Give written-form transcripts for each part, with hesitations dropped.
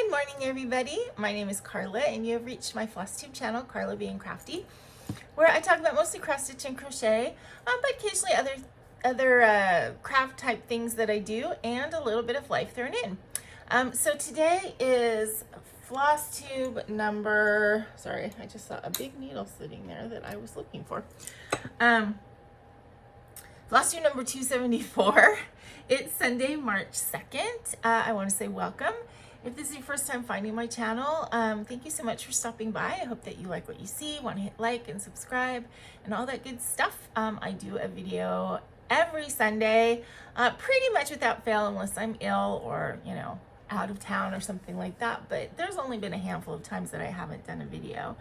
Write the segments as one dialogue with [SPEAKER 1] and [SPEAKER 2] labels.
[SPEAKER 1] Good morning, everybody. My name is Karla, and you have reached my FlossTube channel, KarlaBeingCrafty, where I talk about mostly cross stitch and crochet, but occasionally other craft type things that I do, and a little bit of life thrown in. So today is FlossTube number. Sorry, I just saw a big needle sitting there that I was looking for. FlossTube number 274. It's Sunday, March 2nd. I want to say welcome. If this is your first time finding my channel, thank you so much for stopping by. I hope that you like what you see, want to hit like and subscribe and all that good stuff. I do a video every Sunday, pretty much without fail, unless I'm ill or, you know, out of town or something like that. But there's only been a handful of times that I haven't done a video.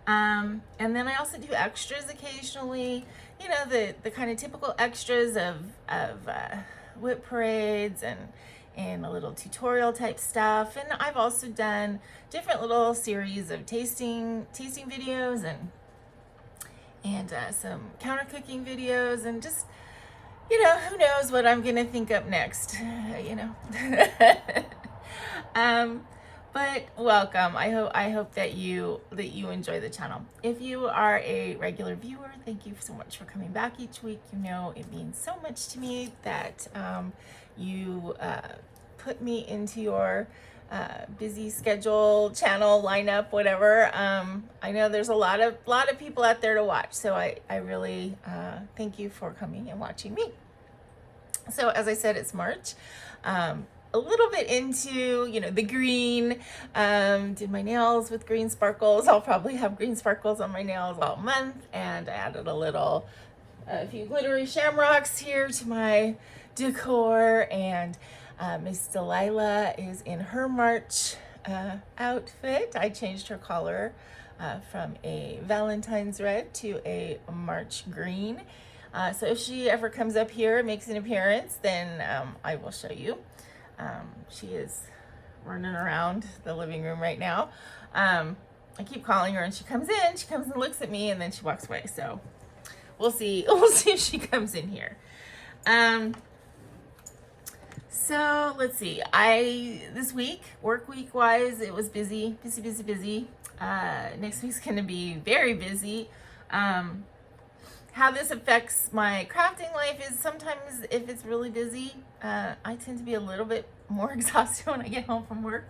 [SPEAKER 1] And then I also do extras occasionally, you know, the kind of typical extras of whip parades and a little tutorial type stuff. And I've also done different little series of tasting videos and some counter cooking videos, and just, you know, who knows what I'm gonna think up next, you know. But welcome. I hope that you enjoy the channel. If you are a regular viewer, thank you so much for coming back each week. You know, it means so much to me that you put me into your busy schedule, channel lineup, whatever. I know there's a lot of people out there to watch, so I really thank you for coming and watching me. So as I said, it's March. A little bit into, you know, the green, did my nails with green sparkles. I'll probably have green sparkles on my nails all month, and I added a few glittery shamrocks here to my decor, and Miss Delilah is in her March outfit. I changed her collar from a Valentine's red to a March green. So if she ever comes up here and makes an appearance, then I will show you. She is running around the living room right now. I keep calling her and she comes and looks at me, and then she walks away. So we'll see if she comes in here. So let's see. This week, work week wise, it was busy. Next week's gonna be very busy. How this affects my crafting life is sometimes if it's really busy, I tend to be a little bit more exhausted when I get home from work,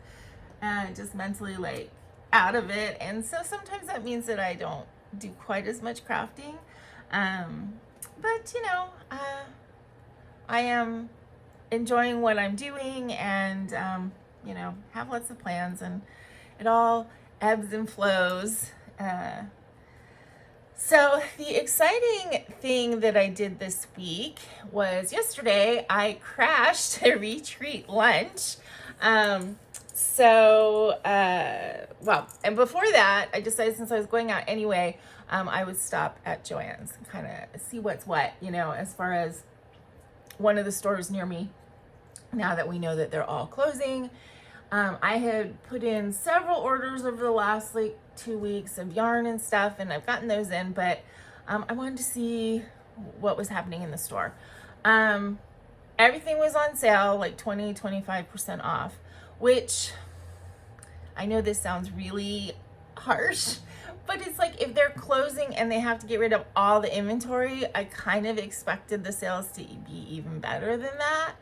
[SPEAKER 1] just mentally like out of it. And so sometimes that means that I don't do quite as much crafting. But you know, I am enjoying what I'm doing, and you know, have lots of plans, and it all ebbs and flows. So the exciting thing that I did this week was yesterday I crashed a retreat lunch. Well, and before that, I decided since I was going out anyway, I would stop at Joann's and kind of see what's what, you know, as far as one of the stores near me, now that we know that they're all closing. I had put in several orders over the last like 2 weeks of yarn and stuff, and I've gotten those in, but I wanted to see what was happening in the store. Everything was on sale, like 20-25% off, which I know this sounds really harsh, but it's like if they're closing and they have to get rid of all the inventory, I kind of expected the sales to be even better than that.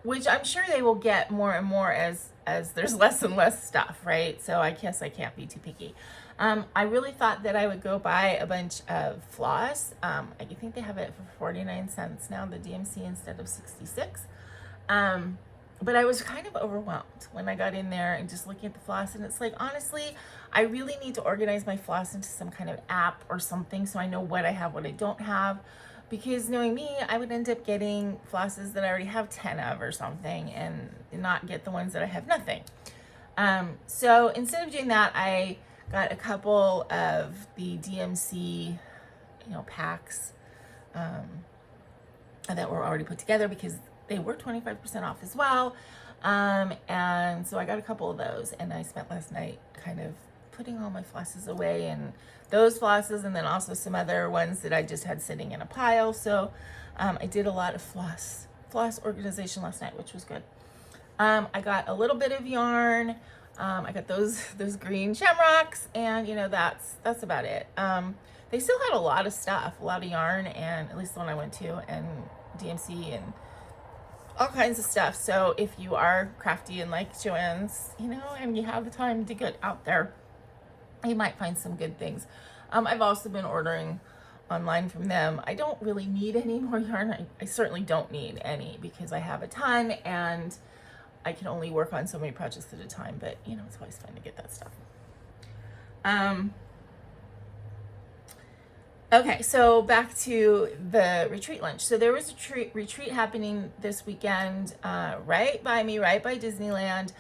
[SPEAKER 1] Which I'm sure they will get more and more as there's less and less stuff, right? So I guess I can't be too picky. I really thought that I would go buy a bunch of floss. I think they have it for 49 cents now, the DMC, instead of 66. But I was kind of overwhelmed when I got in there and just looking at the floss, and it's like, honestly, I really need to organize my floss into some kind of app or something so I know what I have, what I don't have. Because knowing me, I would end up getting flosses that I already have 10 of or something, and not get the ones that I have nothing. So instead of doing that, I got a couple of the DMC, you know, packs that were already put together because they were 25% off as well. And so I got a couple of those, and I spent last night kind of putting all my flosses away, and those flosses, and then also some other ones that I just had sitting in a pile. So I did a lot of floss organization last night, which was good. I got a little bit of yarn. I got those green shamrocks, and you know, that's about it. They still had a lot of stuff, a lot of yarn, and at least the one I went to, and DMC and all kinds of stuff. So if you are crafty and like Joann's, you know, and you have the time to get out there, you might find some good things. I've also been ordering online from them. I don't really need any more yarn. I certainly don't need any because I have a ton and I can only work on so many projects at a time, but you know, it's always fun to get that stuff. Okay, so back to the retreat lunch. So there was a retreat happening this weekend, right by me, right by Disneyland.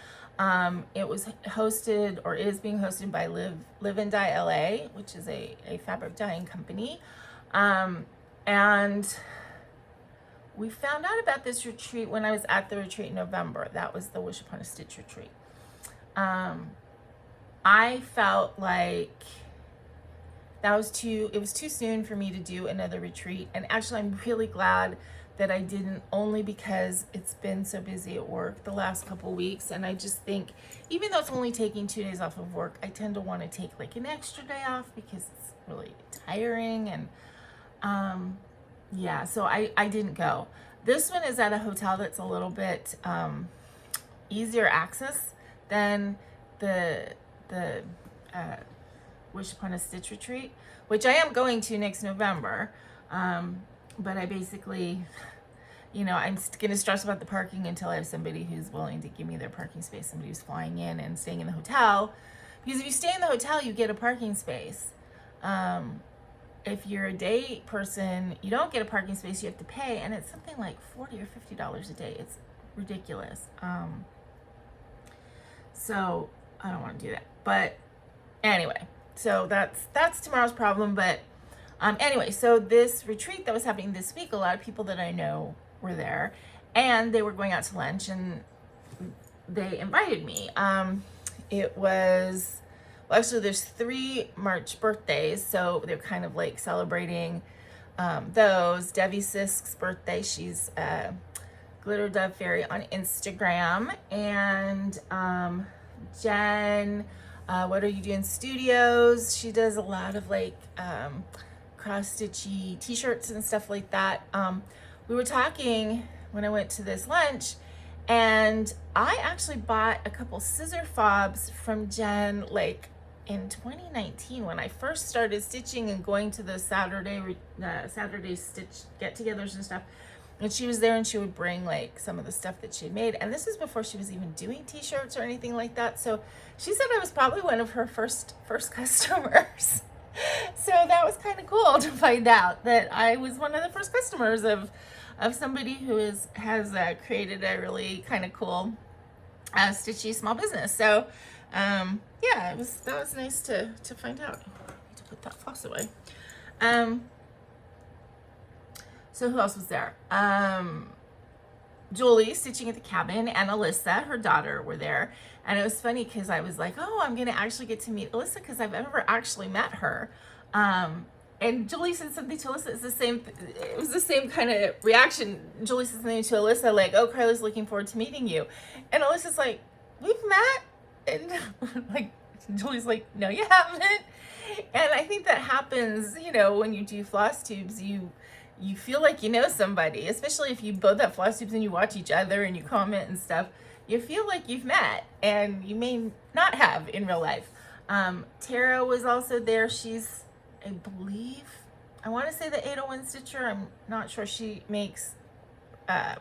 [SPEAKER 1] It was hosted, or is being hosted, by Live and Dye LA, which is a fabric dyeing company. And we found out about this retreat when I was at the retreat in November. That was the Wish Upon a Stitch retreat. I felt like it was too soon for me to do another retreat. And actually, I'm really glad that I didn't, only because it's been so busy at work the last couple weeks. And I just think, even though it's only taking 2 days off of work, I tend to want to take like an extra day off because it's really tiring. And yeah, so I didn't go. This one is at a hotel that's a little bit easier access than the Wish Upon a Stitch retreat, which I am going to next November. But I basically, you know, I'm going to stress about the parking until I have somebody who's willing to give me their parking space, somebody who's flying in and staying in the hotel. Because if you stay in the hotel, you get a parking space. If you're a day person, you don't get a parking space, you have to pay, and it's something like $40 or $50 a day. It's ridiculous. So I don't want to do that. But anyway, so that's tomorrow's problem. But anyway, so this retreat that was happening this week, a lot of people that I know were there, and they were going out to lunch, and they invited me. It was, well, actually, there's 3 March birthdays, so they're kind of like celebrating those. Debbie Sisk's birthday, she's Glitter Dove Fairy on Instagram, and Jen, What Are You Doing Studios, she does a lot of like cross-stitchy t-shirts and stuff like that. We were talking when I went to this lunch, and I actually bought a couple scissor fobs from Jen like in 2019 when I first started stitching and going to the Saturday stitch get-togethers and stuff. And she was there, and she would bring like some of the stuff that she had made. And this was before she was even doing t-shirts or anything like that. So she said I was probably one of her first customers. So that was kind of cool to find out that I was one of the first customers of somebody who has created a really kind of cool stitchy small business. So yeah, that was nice to find out. I need to put that floss away. So who else was there? Julie, Stitching at the Cabin, and Alyssa, her daughter, were there. And it was funny because I was like, oh, I'm going to actually get to meet Alyssa because I've never actually met her. And Julie said something to Alyssa. It was the same kind of reaction. Julie said something to Alyssa like, oh, Karla's looking forward to meeting you. And Alyssa's like, we've met? And like, Julie's like, no, you haven't. And I think that happens, you know, when you do floss tubes, you feel like you know somebody, especially if you both have floss tubes and you watch each other and you comment and stuff. You feel like you've met, and you may not have in real life. Tara was also there. She's, I believe, I want to say the 801 Stitcher. I'm not sure. She makes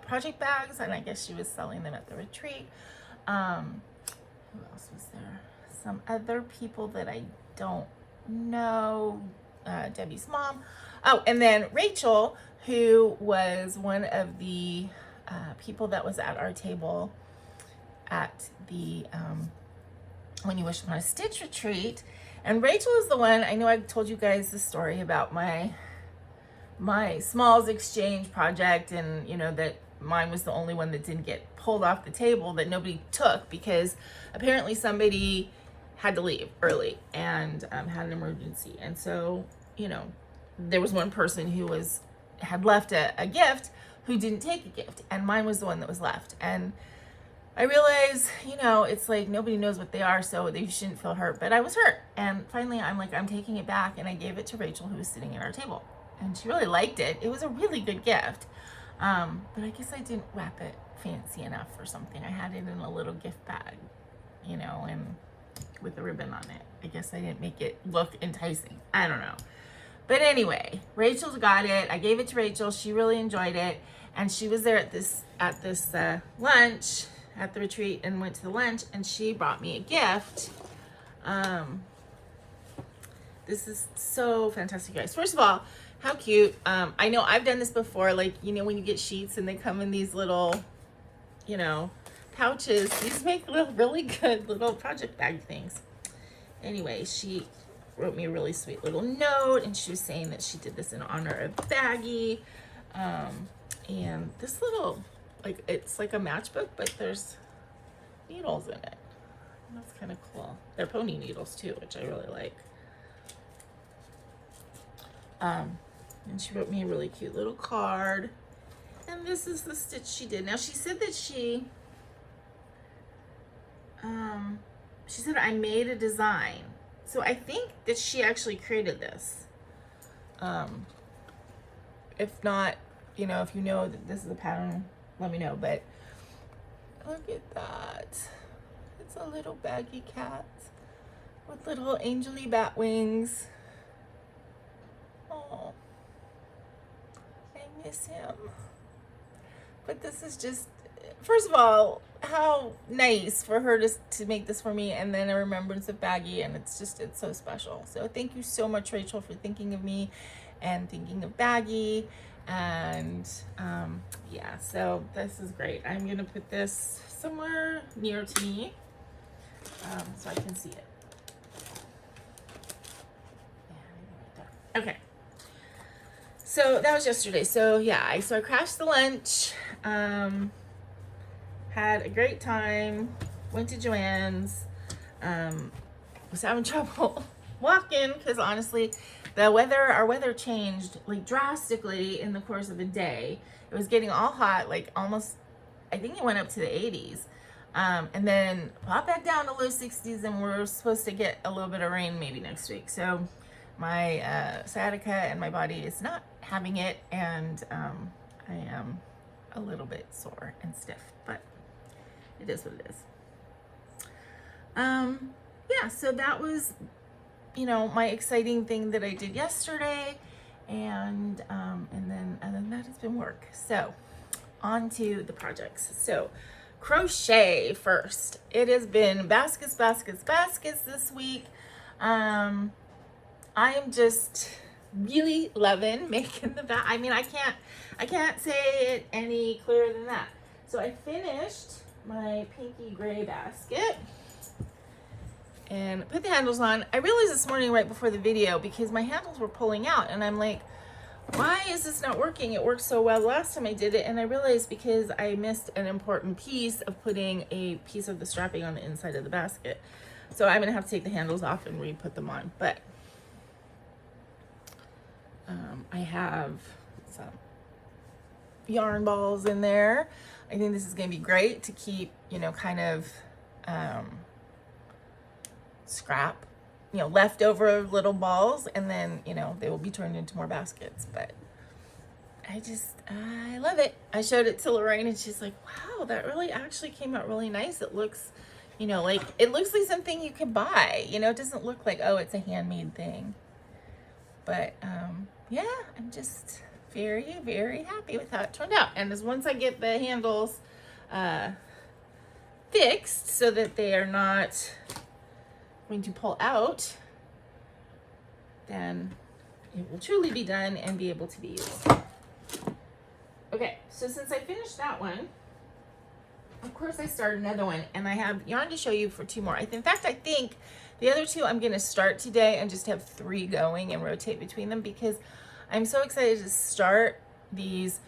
[SPEAKER 1] project bags, and I guess she was selling them at the retreat. Who else was there? Some other people that I don't know. Debbie's mom. Oh, and then Rachel, who was one of the people that was at our table at the When You Wish Upon a Stitch retreat. And Rachel is the one, I know I told you guys the story about my Smalls Exchange project, and you know that mine was the only one that didn't get pulled off the table, that nobody took because apparently somebody had to leave early and had an emergency. And so, you know, there was one person who had left a gift who didn't take a gift, and mine was the one that was left. And I realize, you know, it's like nobody knows what they are, so they shouldn't feel hurt. But I was hurt. And finally, I'm like, I'm taking it back. And I gave it to Rachel, who was sitting at our table. And she really liked it. It was a really good gift. But I guess I didn't wrap it fancy enough or something. I had it in a little gift bag, you know, and with a ribbon on it. I guess I didn't make it look enticing. I don't know. But anyway, Rachel's got it. I gave it to Rachel. She really enjoyed it. And she was there at this lunch at the retreat and went to the lunch, and she brought me a gift. This is so fantastic, guys. First of all, how cute. I know I've done this before, like, you know, when you get sheets and they come in these little, you know, pouches. These make little, really good little project bag things. Anyway, she wrote me a really sweet little note, and she was saying that she did this in honor of Baggy. And this little, like, it's like a matchbook, but there's needles in it. That's kind of cool. They're pony needles too, which I really like. And she wrote me a really cute little card. And this is the stitch she did. Now she said that she said I made a design. So I think that she actually created this. If not, you know, if you know that this is a pattern, let me know. But look at that. It's a little baggy cat with little angely bat wings. Oh, I miss him. But this is just, first of all, how nice for her to make this for me, and then a remembrance of Baggy, and it's so special. So thank you so much, Rachel, for thinking of me and thinking of Baggy. And yeah, so this is great. I'm gonna put this somewhere near to me so I can see it. Okay, so that was yesterday. So yeah, I crashed the lunch, had a great time, went to Joann's, was having trouble walking because honestly our weather changed like drastically in the course of a day. It was getting all hot, like almost, I think it went up to the 80s, and then popped back down to low 60s, and we're supposed to get a little bit of rain maybe next week. So my sciatica and my body is not having it, and I am a little bit sore and stiff, but it is what it is. Yeah, so that was, you know, my exciting thing that I did yesterday, and then other than that, it's been work. So on to the projects. So crochet first. It has been baskets this week. I am just really loving making the I mean, I can't say it any clearer than that. So I finished my pinky gray basket and put the handles on. I realized this morning right before the video, because my handles were pulling out, and I'm like, why is this not working? It worked so well last time I did it. And I realized because I missed an important piece of putting a piece of the strapping on the inside of the basket. So I'm gonna have to take the handles off and re-put them on. But I have some yarn balls in there. I think this is gonna be great to keep, you know, kind of scrap, you know, leftover little balls, and then, you know, they will be turned into more baskets. But I love it. I showed it to Lorraine, and she's like, wow, that really actually came out really nice. It looks, you know, like, it looks like something you could buy, you know, it doesn't look like, oh, it's a handmade thing. But yeah, I'm just very, very happy with how it turned out. And as once I get the handles fixed so that they are not going to pull out, then it will truly be done and be able to be used. Okay, so since I finished that one, of course I started another one, and I have yarn to show you for 2 more. In fact, I think the other 2 I'm going to start today and just have 3 going and rotate between them, because I'm so excited to start these.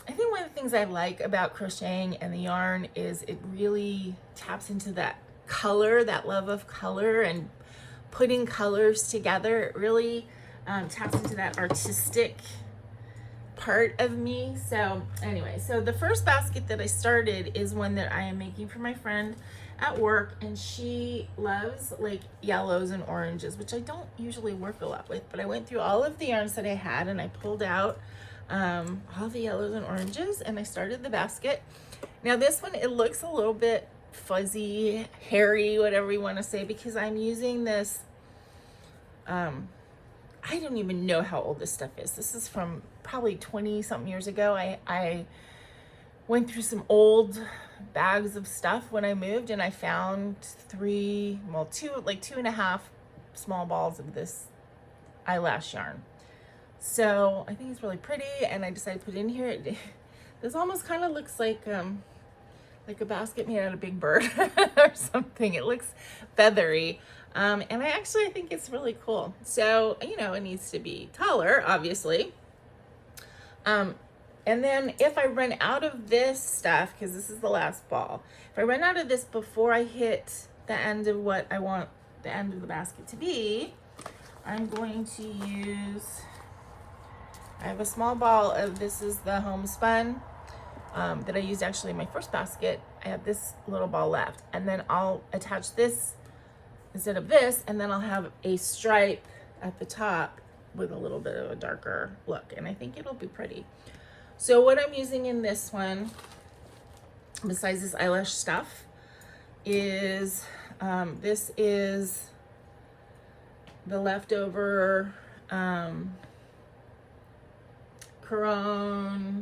[SPEAKER 1] I think one of the things I like about crocheting and the yarn is it really taps into that color, that love of color and putting colors together. It really taps into that artistic part of me. So anyway, so the first basket that I started is one that I am making for my friend at work, and she loves like yellows and oranges, which I don't usually work a lot with, but I went through all of the yarns that I had and I pulled out all the yellows and oranges, and I started the basket. Now this one, it looks a little bit fuzzy, hairy, whatever you want to say, because I'm using this, I don't even know how old this stuff is. This is from probably 20 something years ago. I went through some old bags of stuff when I moved, and I found two and a half small balls of this eyelash yarn. So I think it's really pretty, and I decided to put it in here. This almost kind of looks like a basket made out of Big Bird or something. It looks feathery. And I think it's really cool. So, you know, it needs to be taller, obviously. And then if I run out of this stuff, because this is the last ball, if I run out of this before I hit the end of what I want the end of the basket to be, I'm going to use, I have a small ball of, this is the homespun that I used actually in my first basket. I have this little ball left, and then I'll attach this instead of this, and then I'll have a stripe at the top with a little bit of a darker look, and I think it'll be pretty. So what I'm using in this one, besides this eyelash stuff, is this is the leftover Caron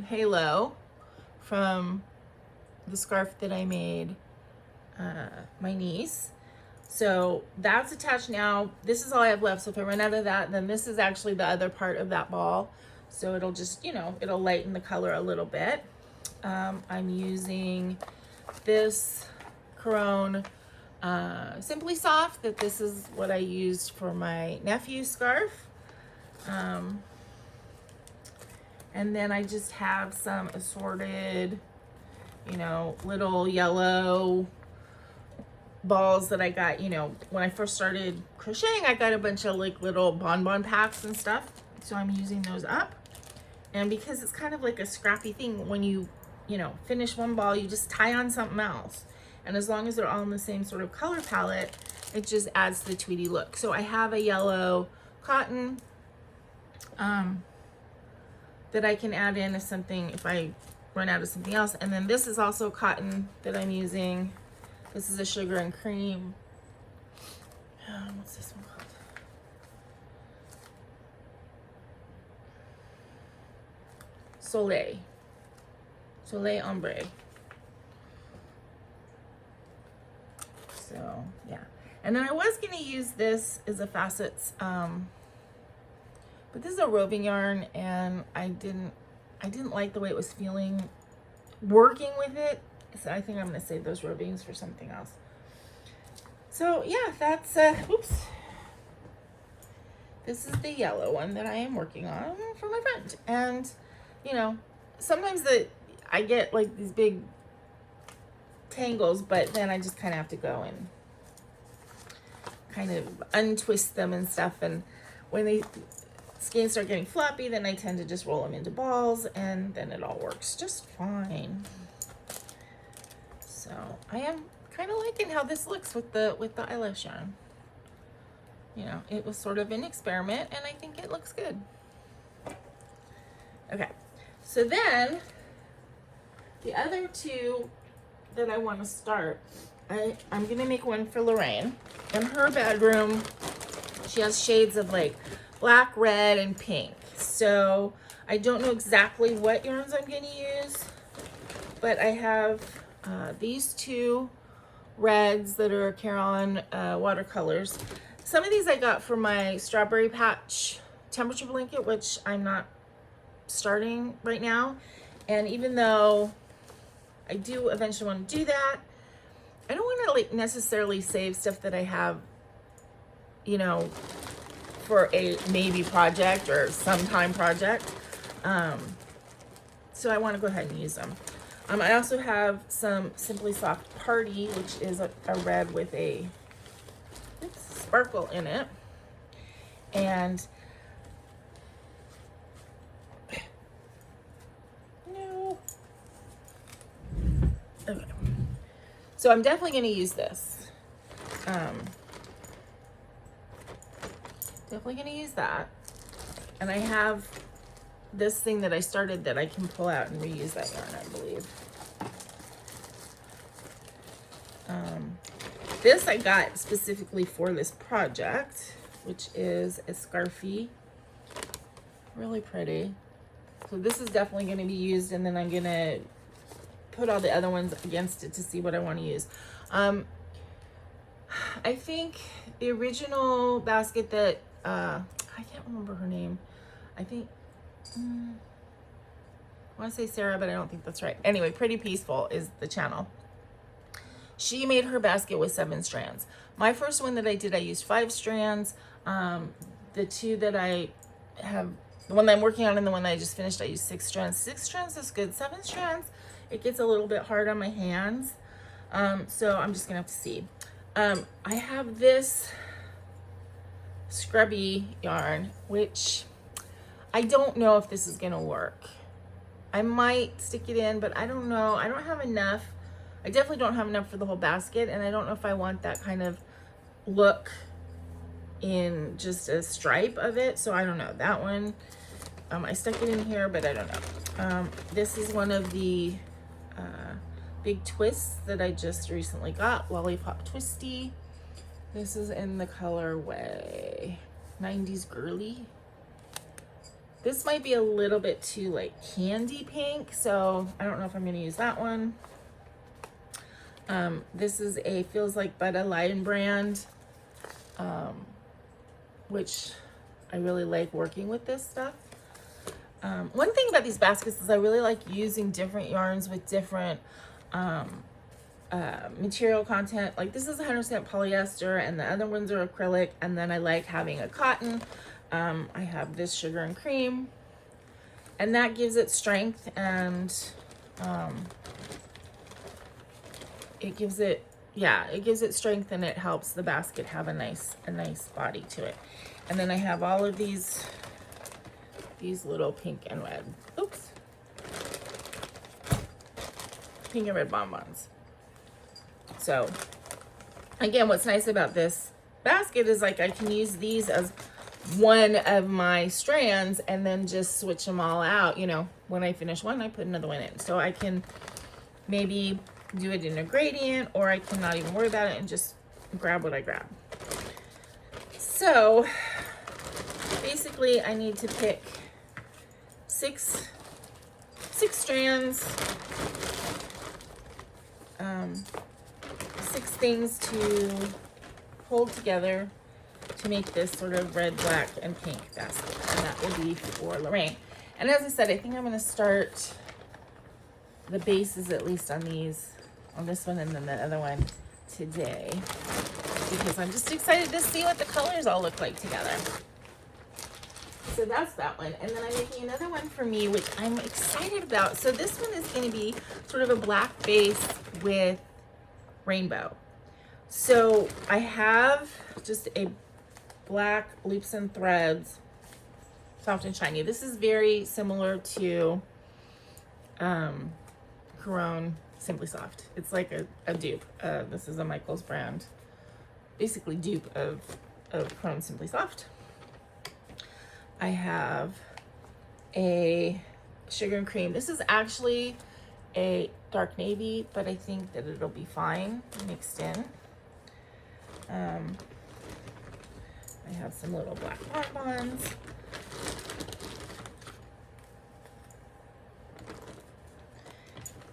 [SPEAKER 1] Halo from the scarf that I made my niece. So that's attached now. This is all I have left. So if I run out of that, then this is actually the other part of that ball. So it'll just, you know, it'll lighten the color a little bit. I'm using this Caron Simply Soft, that this is what I used for my nephew's scarf. And then I just have some assorted, you know, little yellow balls that I got, you know, when I first started crocheting. I got a bunch of like little bonbon packs and stuff. So I'm using those up. And because it's kind of like a scrappy thing, when you know, finish one ball, you just tie on something else. And as long as they're all in the same sort of color palette, it just adds to the Tweety look. So I have a yellow cotton that I can add in as something if I run out of something else. And then this is also cotton that I'm using. This is a sugar and cream. What's this one called? Soleil Ombre. So yeah, and then I was gonna use this as a facets, but this is a roving yarn, and I didn't like the way it was feeling working with it. So I think I'm gonna save those rovings for something else. So yeah, that's oops. This is the yellow one that I am working on for my friend. And you know, sometimes I get like these big tangles, but then I just kind of have to go and kind of untwist them and stuff. And when the skeins start getting floppy, then I tend to just roll them into balls, and then it all works just fine. So I am kind of liking how this looks with the eyelash yarn. You know, it was sort of an experiment, and I think it looks good. Okay, so then the other two that I want to start, I'm gonna make one for Lorraine. In her bedroom, she has shades of like black, red, and pink. So I don't know exactly what yarns I'm gonna use, but I have these two reds that are Caron watercolors. Some of these I got for my Strawberry Patch temperature blanket, which I'm not starting right now. And even though I do eventually want to do that, I don't want to like necessarily save stuff that I have, you know, for a maybe project or sometime project. So I want to go ahead and use them. I also have some Simply Soft Party, which is a red with a sparkle in it. And So I'm definitely going to use this. Definitely going to use that. And I have this thing that I started that I can pull out and reuse that yarn, I believe. This I got specifically for this project, which is a scarfie. Really pretty. So this is definitely going to be used, and then I'm going to put all the other ones against it to see what I want to use. I think the original basket that, I can't remember her name. I think, I want to say Sarah, but I don't think that's right. Anyway, Pretty Peaceful is the channel. She made her basket with 7 strands. My first one that I did, I used 5 strands. The two that I have, the one that I'm working on and the one that I just finished, I used 6 strands. 6 strands is good. 7 strands, it gets a little bit hard on my hands. So I'm just gonna have to see. I have this scrubby yarn, which I don't know if this is gonna work. I might stick it in, but I don't know. I don't have enough. I definitely don't have enough for the whole basket, and I don't know if I want that kind of look in just a stripe of it. So I don't know. That one, I stuck it in here, but I don't know. This is one of the big twists that I just recently got, Lollipop Twisty. This is in the colorway 90s Girly. This might be a little bit too like candy pink, so I don't know if I'm gonna use that one. This is a Feels Like Butter Lion brand, which I really like working with this stuff. One thing about these baskets is I really like using different yarns with different material content. Like this is 100% polyester and the other ones are acrylic, and then I like having a cotton. I have this Sugar and Cream, and that gives it strength, and it gives it, yeah, it gives it strength, and it helps the basket have a nice body to it. And then I have all of these little pink and red, oops, pink and red bonbons. So again, what's nice about this basket is like I can use these as one of my strands and then just switch them all out. You know, when I finish one, I put another one in. So I can maybe do it in a gradient, or I can not even worry about it and just grab what I grab. So basically I need to pick six strands, 6 things to hold together to make this sort of red, black, and pink basket, and that will be for Lorraine. And as I said, I think I'm going to start the bases at least on these, on this one and then the other one today, because I'm just excited to see what the colors all look like together. So that's that one. And then I'm making another one for me, which I'm excited about. So this one is going to be sort of a black base with rainbow. So I have just a black Loops and Threads Soft and Shiny. This is very similar to Caron Simply Soft. It's like a dupe. This is a Michaels brand, basically dupe of Caron Simply Soft. I have a Sugar and Cream. This is actually a dark navy, but I think that it'll be fine mixed in. I have some little black bonbons.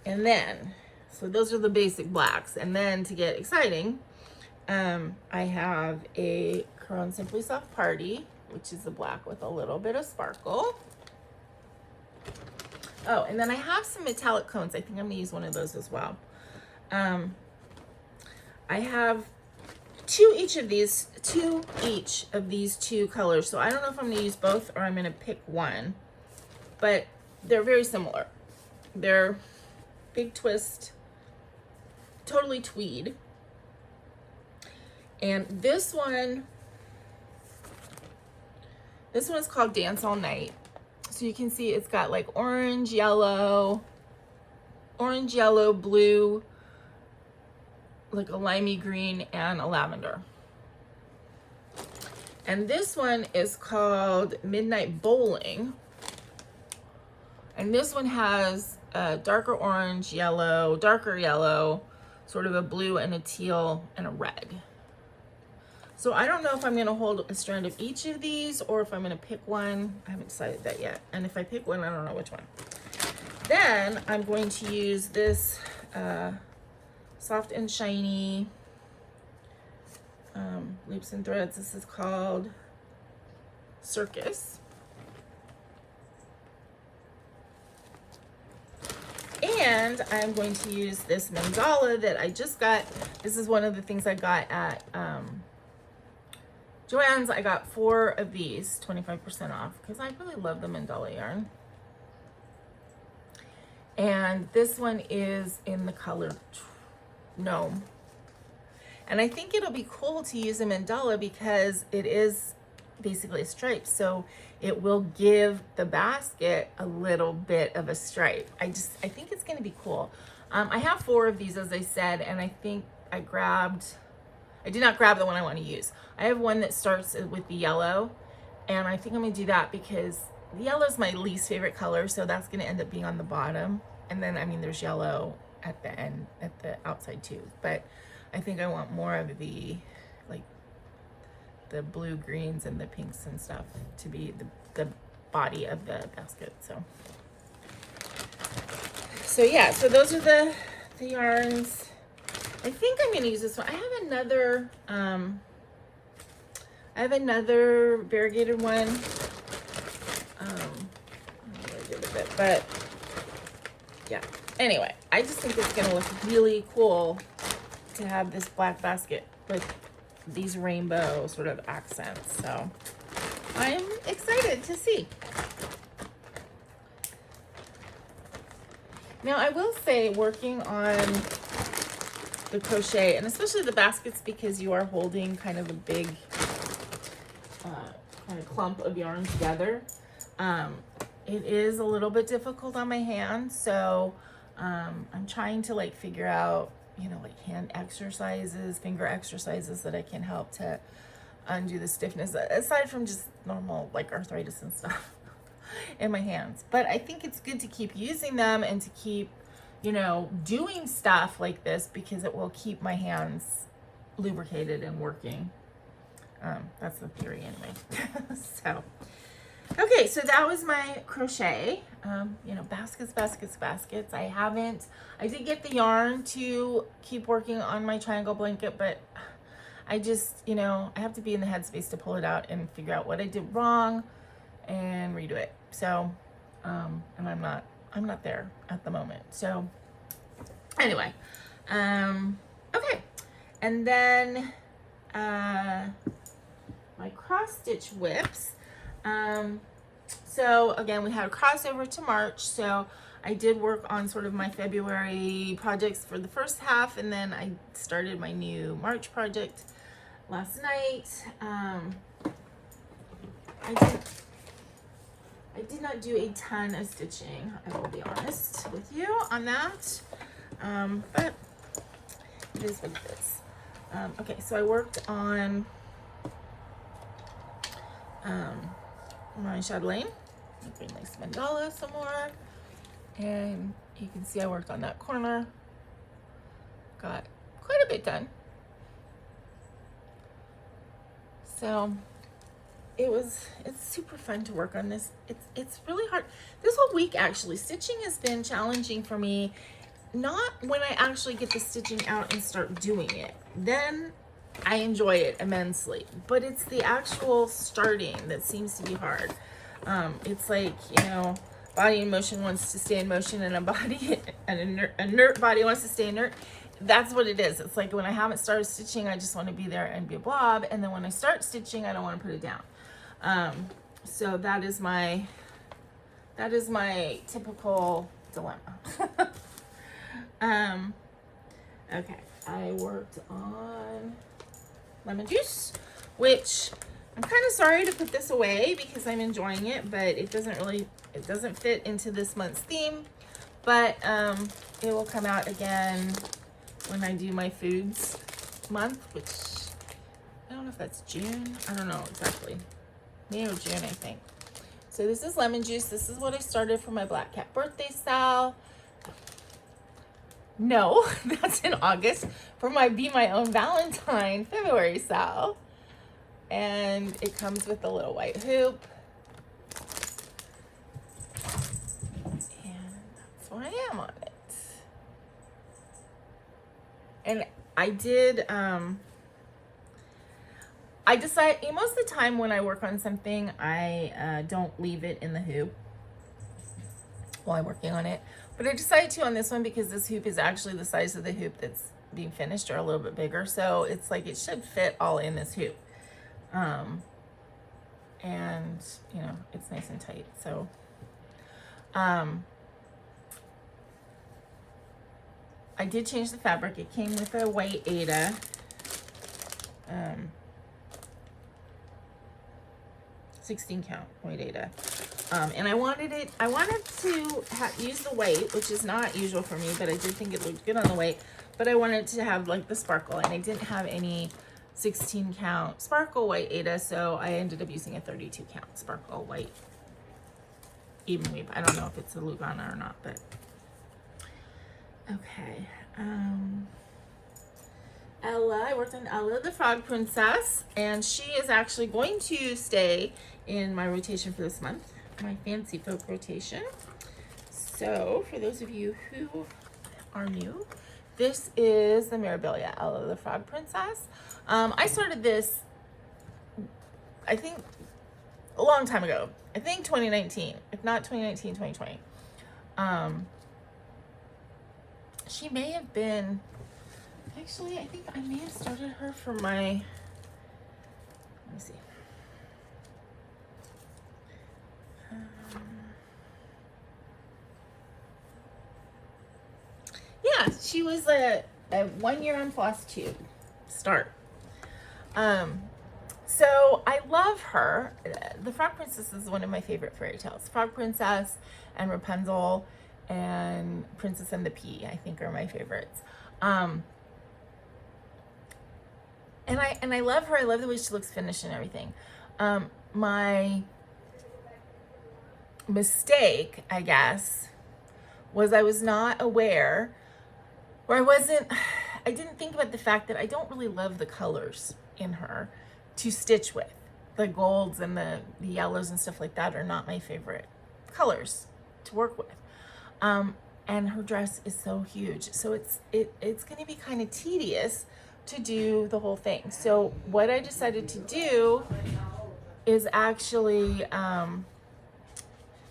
[SPEAKER 1] And then, so those are the basic blacks. And then to get exciting, I have a Caron Simply Soft Party, which is a black with a little bit of sparkle. Oh, and then I have some metallic cones. I think I'm gonna use one of those as well. I have two each of these two colors. So I don't know if I'm gonna use both or I'm gonna pick one, but they're very similar. They're big twist, totally tweed. And this one is called Dance All Night. So you can see it's got like orange, yellow, blue, like a limey green and a lavender. And this one is called Midnight Bowling. And this one has a darker orange, yellow, darker yellow, sort of a blue and a teal and a red. So I don't know if I'm gonna hold a strand of each of these or if I'm gonna pick one. I haven't decided that yet. And if I pick one, I don't know which one. Then I'm going to use this soft and shiny loops and threads. This is called Circus. And I'm going to use this mandala that I just got. This is one of the things I got at Joann's. I got 4 of these, 25% off, because I really love the mandala yarn. And this one is in the color Gnome. And I think it'll be cool to use a mandala because it is basically a stripe. So it will give the basket a little bit of a stripe. I think it's going to be cool. I have 4 of these, as I said, and I think I did not grab the one I want to use. I have one that starts with the yellow, and I think I'm going to do that because the yellow is my least favorite color, so that's going to end up being on the bottom. And then, I mean, there's yellow at the end, at the outside too, but I think I want more of the, like, the blue greens and the pinks and stuff to be the body of the basket. So yeah, so those are the yarns. I think I'm gonna use this one. I have another variegated one. I don't know what I did with it, but yeah. Anyway, I just think it's gonna look really cool to have this black basket with these rainbow sort of accents. So I'm excited to see. Now I will say, working on the crochet, and especially the baskets, because you are holding kind of a big kind of clump of yarn together, it is a little bit difficult on my hands. So I'm trying to like figure out, you know, like hand exercises, finger exercises that I can help to undo the stiffness, aside from just normal like arthritis and stuff in my hands. But I think it's good to keep using them and to keep, you know, doing stuff like this because it will keep my hands lubricated and working. That's the theory anyway. So, okay, so that was my crochet. You know, baskets. I did get the yarn to keep working on my triangle blanket, but I just, you know, I have to be in the headspace to pull it out and figure out what I did wrong and redo it. So, and I'm not there at the moment. So anyway, okay. And then, my cross stitch whips. So again, we had a crossover to March. So I did work on sort of my February projects for the first half, and then I started my new March project last night. I did not do a ton of stitching, I will be honest with you on that, but it is what it is. Okay, so I worked on my chatelaine. Bring this mandala some more, and you can see I worked on that corner. Got quite a bit done. So it's super fun to work on this. It's really hard. This whole week actually, stitching has been challenging for me. Not when I actually get the stitching out and start doing it. Then I enjoy it immensely. But it's the actual starting that seems to be hard. It's like, you know, body in motion wants to stay in motion, and an inert body wants to stay inert. That's what it is. It's like when I haven't started stitching, I just want to be there and be a blob. And then when I start stitching, I don't want to put it down. So that is my typical dilemma. Okay, I worked on lemon juice, which I'm kind of sorry to put this away because I'm enjoying it, but it doesn't fit into this month's theme. But it will come out again when I do my foods month, which I don't know if that's June. I don't know exactly. May or June, I think. So this is lemon juice. This is what I started for my Black Cat birthday style. No, that's in August for my Be My Own Valentine February style. And it comes with a little white hoop. And that's where I am on it. And I did, I decide, most of the time when I work on something, I don't leave it in the hoop while I'm working on it. But I decided to on this one because this hoop is actually the size of the hoop that's being finished, or a little bit bigger. So it's like it should fit all in this hoop. And you know, it's nice and tight. So I did change the fabric. It came with a white Aida. 16 count white Aida. And I wanted to use the weight, which is not usual for me, but I did think it looked good on the weight. But I wanted to have like the sparkle, and I didn't have any 16 count sparkle white Aida, so I ended up using a 32 count sparkle white even weave. I don't know if it's a Lugana or not, but okay. Ella, I worked on Ella the Frog Princess, and she is actually going to stay in my rotation for this month, my Fancy Folk rotation. So for those of you who are new, this is the Mirabilia Ella the Frog Princess. I started this, I think, a long time ago. I think 2019, if not 2019, 2020. She may have been, actually, I think I may have started her for my, let me see. Yeah, she was a 1 year on FlossTube start. So I love her. The Frog Princess is one of my favorite fairy tales. Frog Princess and Rapunzel and Princess and the Pea, I think, are my favorites. And I love her. I love the way she looks finished and everything. My mistake, I guess, was I was not aware, or I didn't think about the fact that I don't really love the colors in her to stitch with. The golds and the yellows and stuff like that are not my favorite colors to work with. And her dress is so huge. So it's going to be kind of tedious to do the whole thing. So what I decided to do is actually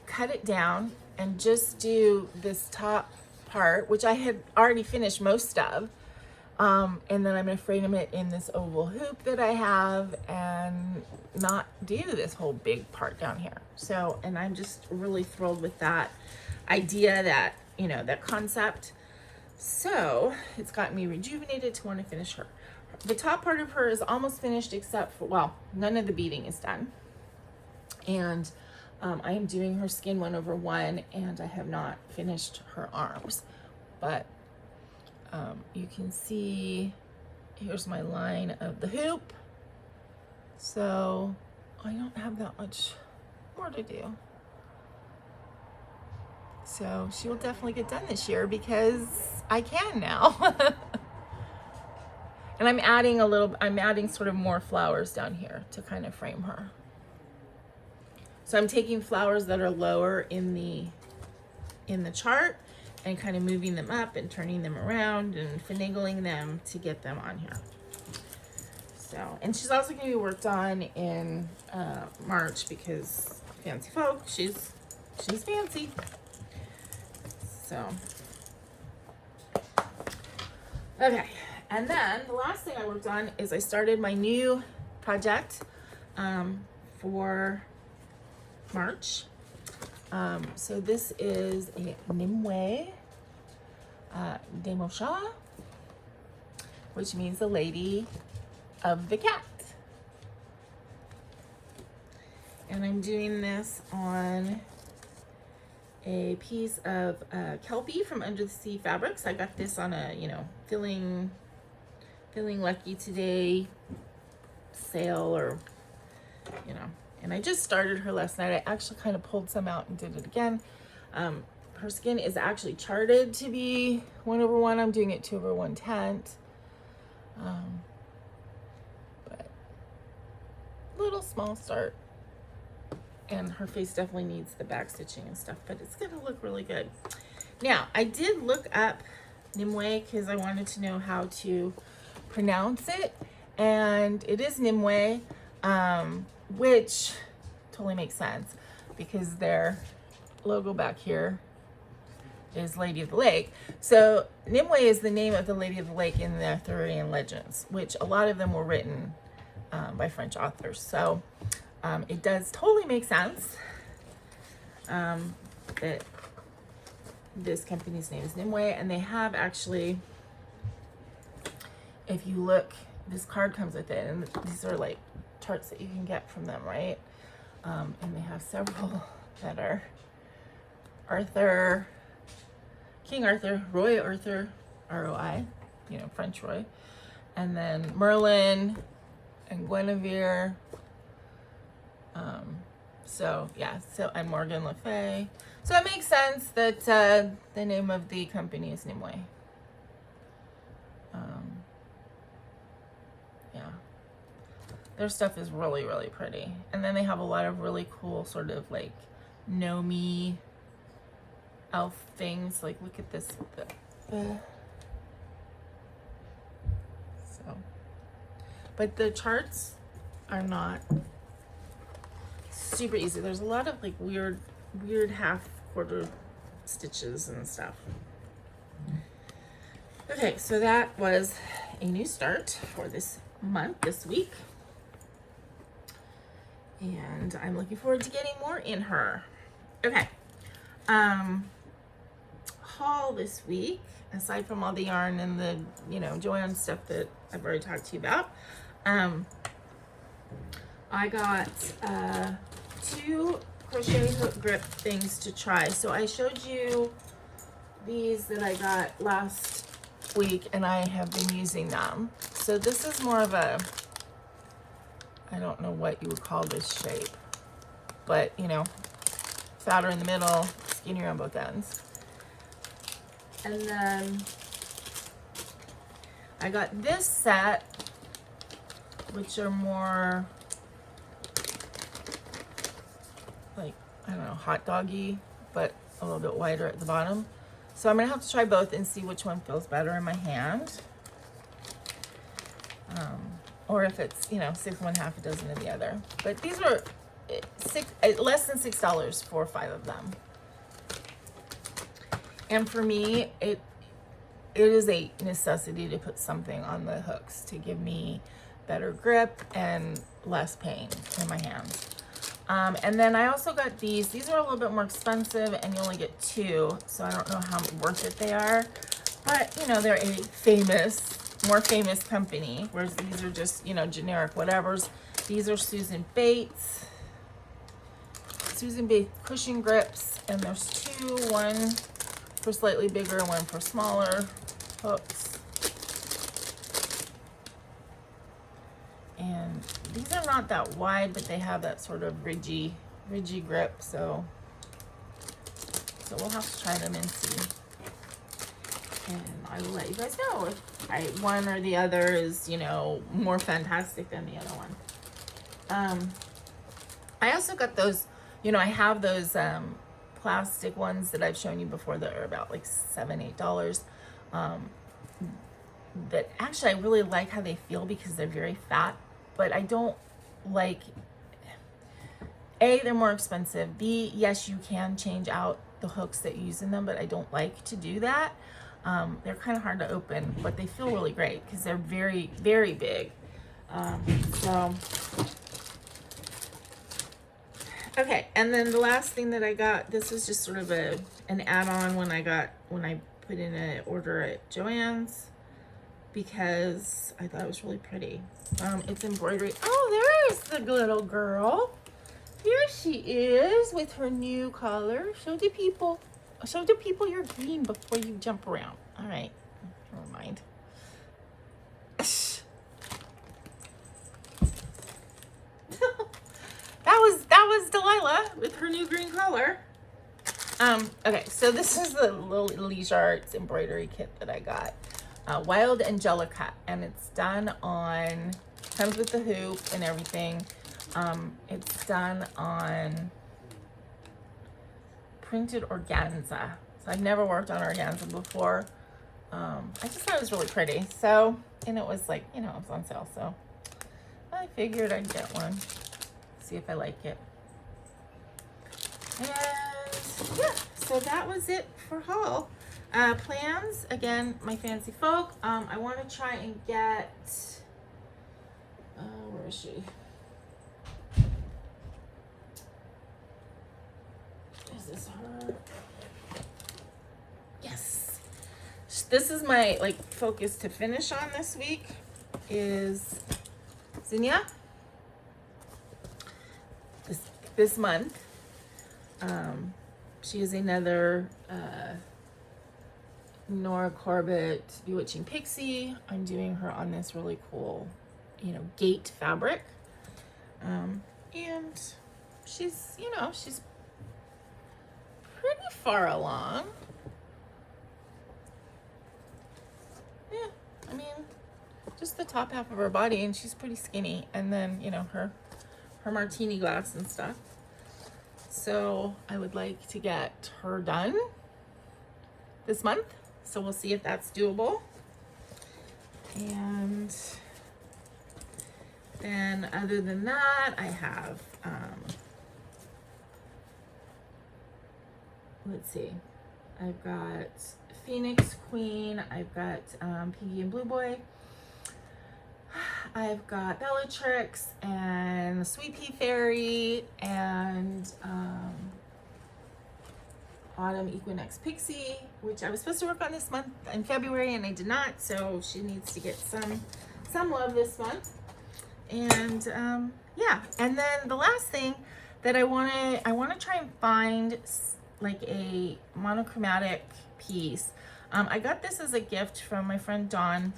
[SPEAKER 1] cut it down and just do this top part, which I had already finished most of. And then I'm going to frame it in this oval hoop that I have and not do this whole big part down here. So, and I'm just really thrilled with that idea, that, you know, that concept. So it's got me rejuvenated to want to finish her. The top part of her is almost finished, except for, well, none of the beading is done. And I am doing her skin 1/1, and I have not finished her arms. But you can see, here's my line of the hoop. So I don't have that much more to do. So she will definitely get done this year because I can now. And I'm adding sort of more flowers down here to kind of frame her. So I'm taking flowers that are lower in the chart and kind of moving them up and turning them around and finagling them to get them on here. So, and she's also going to be worked on in March because Fancy Folk, she's fancy. So, okay. And then the last thing I worked on is I started my new project for March. So this is a Nimue de Mosha, which means the lady of the cat. And I'm doing this on a piece of Kelpie from Under the Sea Fabrics. I got this on a, feeling lucky today sale, or you know. And I just started her last night. I actually kind of pulled some out and did it again. Her skin is actually charted to be 1/1. I'm doing it 2/1/10. But little small start. And her face definitely needs the back stitching and stuff, but it's gonna look really good. Now, I did look up Nimue because I wanted to know how to pronounce it, and it is Nimue, which totally makes sense because their logo back here is Lady of the Lake. So Nimue is the name of the Lady of the Lake in the Arthurian legends, which a lot of them were written by French authors. So it does totally make sense that this company's name is Nimue, and they have actually, if you look, this card comes with it, and these are like charts that you can get from them, right? And they have several that are Arthur, King Arthur, Roy Arthur, R-O-I, you know, French Roy, and then Merlin and Guinevere. So yeah, so and Morgan Le Fay. So it makes sense that the name of the company is Nimue. Yeah, their stuff is really, really pretty. And then they have a lot of really cool sort of like Nomi elf things. Like look at this. So, but the charts are not super easy. There's a lot of like weird half quarter stitches and stuff. Okay, so that was a new start for this month, this week. And I'm looking forward to getting more in her. Okay. Haul this week, aside from all the yarn and the, you know, Joanne stuff that I've already talked to you about. I got 2 crochet hook grip things to try. So I showed you these that I got last week, and I have been using them. So this is more of a, I don't know what you would call this shape, but you know, fatter in the middle, skinnier on both ends. And then I got this set, which are more like, I don't know, hot doggy, but a little bit wider at the bottom. So I'm gonna have to try both and see which one feels better in my hand. Or if it's, you know, 6 1/2 a dozen of the other. But these are less than $6 for 5 of them. And for me, it is a necessity to put something on the hooks to give me better grip and less pain in my hands. And then I also got these. These are a little bit more expensive, and you only get 2, so I don't know how worth it they are. But, you know, they're a more famous company, whereas these are just, you know, generic whatevers. These are Susan Bates cushion grips, and there's 2, one for slightly bigger and one for smaller hooks. And these are not that wide, but they have that sort of ridgy grip, so we'll have to try them and see. And I will let you guys know if one or the other is, you know, more fantastic than the other one. I also got those, you know, I have those plastic ones that I've shown you before that are about like $7, $8. That actually I really like how they feel because they're very fat, but I don't like, A, they're more expensive. B, yes, you can change out the hooks that you use in them, but I don't like to do that. They're kind of hard to open, but they feel really great because they're very, very big. Okay, and then the last thing that I got, this was just sort of an add-on when I put in an order at Joann's, because I thought it was really pretty. It's embroidery. Oh, there's the little girl. Here she is with her new collar. Show the people your green before you jump around. All right, never mind. Delilah with her new green color. Okay, so this is the little Leisure Arts embroidery kit that I got. Wild Angelica, and it's done on, comes with the hoop and everything. It's done on printed organza. So I've never worked on organza before. I just thought it was really pretty. So, and it was like, you know, it was on sale. So I figured I'd get one, see if I like it. And yeah, so that was it for haul. Plans, again, my fancy folk. I want to try and get, where is she? Is this her? Yes. This is my like focus to finish on this week is Zinnia. This month. She is another Nora Corbett Bewitching Pixie. I'm doing her on this really cool, you know, gate fabric. And she's, you know, she's pretty far along. Yeah, I mean, just the top half of her body, and she's pretty skinny. And then, you know, her martini glass and stuff. So I would like to get her done this month. So we'll see if that's doable. And then other than that, I have, let's see, I've got Phoenix Queen, I've got Piggy and Blue Boy, I've got Bellatrix and Sweet Pea Fairy and Autumn Equinox Pixie, which I was supposed to work on this month in February and I did not, so she needs to get some love this month. And yeah, and then the last thing that I want to try and find like a monochromatic piece. I got this as a gift from my friend Dawn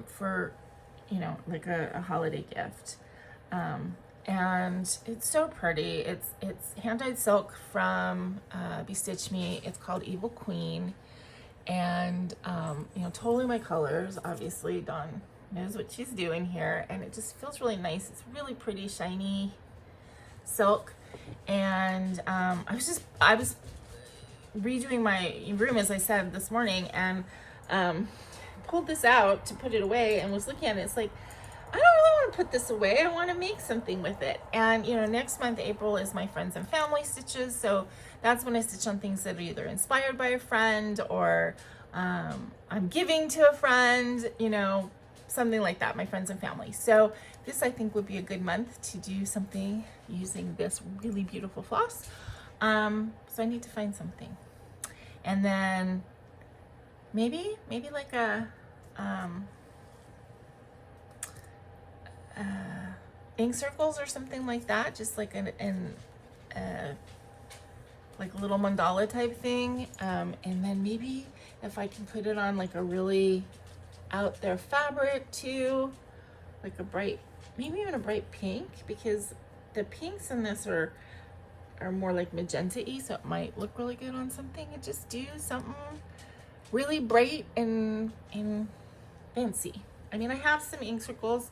[SPEAKER 1] for, you know, like a holiday gift. And it's so pretty. It's hand-dyed silk from Bestitch Me. It's called Evil Queen. And, you know, totally my colors. Obviously, Dawn knows what she's doing here. And it just feels really nice. It's really pretty, shiny silk. And I was redoing my room, as I said, this morning. And pulled this out to put it away and was looking at it. It's like, I don't really want to put this away. I want to make something with it. And, you know, next month, April, is my friends and family stitches. So that's when I stitch on things that are either inspired by a friend or I'm giving to a friend, you know, something like that, my friends and family. So this, I think, would be a good month to do something using this really beautiful floss. So I need to find something. And then maybe like a ink circles or something like that, just like like a little mandala type thing. And then maybe if I can put it on like a really out there fabric too, like a bright, maybe even a bright pink, because the pinks in this are more like magenta-y, so it might look really good on something. And just do something really bright and fancy. I mean, I have some ink circles,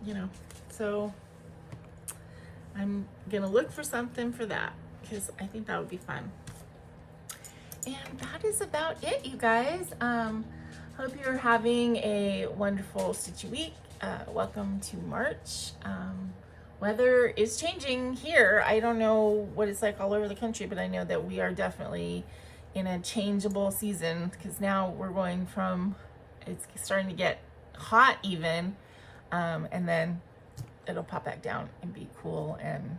[SPEAKER 1] you know, so I'm gonna look for something for that because I think that would be fun. And that is about it, you guys. Hope you're having a wonderful stitchy week. Welcome to March. Weather is changing here. I don't know what it's like all over the country, but I know that we are definitely in a changeable season because now we're going from, it's starting to get hot even, and then it'll pop back down and be cool and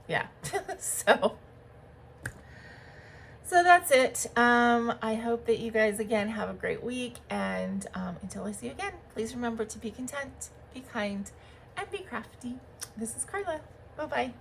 [SPEAKER 1] yeah. so that's it. I hope that you guys again have a great week, and until I see you again, please remember to be content, be kind, and be crafty. This is Karla. Bye-bye.